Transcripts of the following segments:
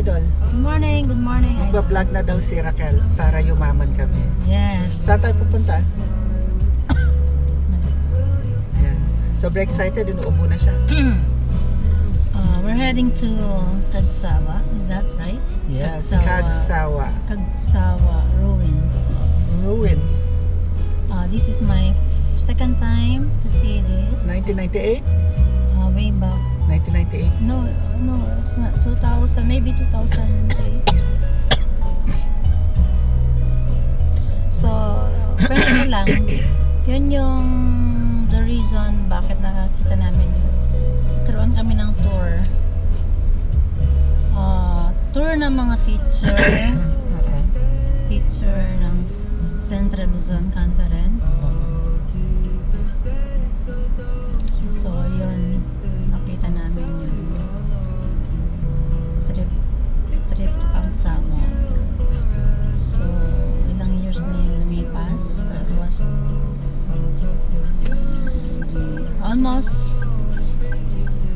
idol. Good morning, idol. Magbablog na daw si Raquel para yumaman kami. Yes. Saan tayo pupunta? Ayan. Sobrang excited, inuubo na siya. We're heading to Kagsawa. Is that right? Yes, Kagsawa. Kagsawa Ruins. Ruins. This is my second time to see this. 1998? Way back. 1998. No, it's not. 2000, maybe 2003. So, pero lang, yun yung the reason bakit nakakita namin yun. Karoon kami ng tour. Tour ng mga teacher ng Central Luzon Conference. So, yun, nakita namin yun. Trip to Kagsawa. So, ilang years na yung lumipas. That was almost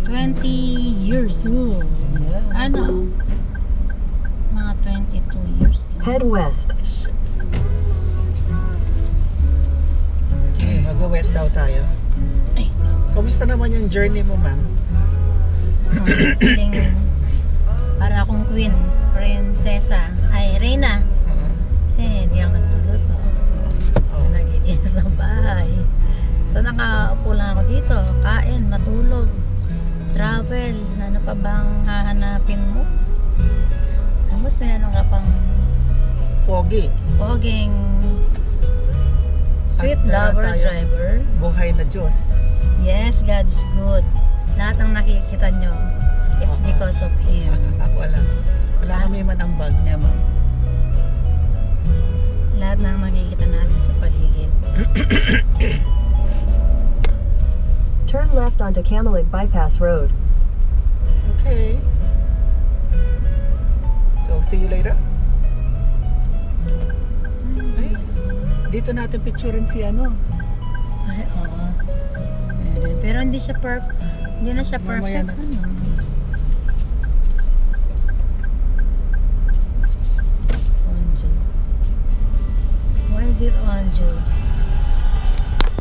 20 years. Ooh. Ano? Mga 22 years. Head west. Okay, mag-west daw tayo. Ay. Kamusta naman yung journey mo, ma'am? Feeling para akong queen, prinsesa. Ay, Reyna. Kasi hindi ako nagluluto. Naglilinis ng bahay. So, nakaupo lang ako dito. Kain, matulog, travel. Ano pa bang hahanapin mo? Tapos meron ka pang poging sweet At lover tayo, driver. buhay na Diyos. Yes, God's good. Lahat ng nakikita nyo, it's because of Him. Ako alam. Wala kami man ang bag niya, ma'am. Lahat ng nakikita natin sa paligid. Turn left onto Camelot Bypass Road. Okay. So, see you later. Ay, dito natin picturein si ano. Ay, oo. Meron. Pero hindi siya hindi na siya Mamaya perfect. na. Ano?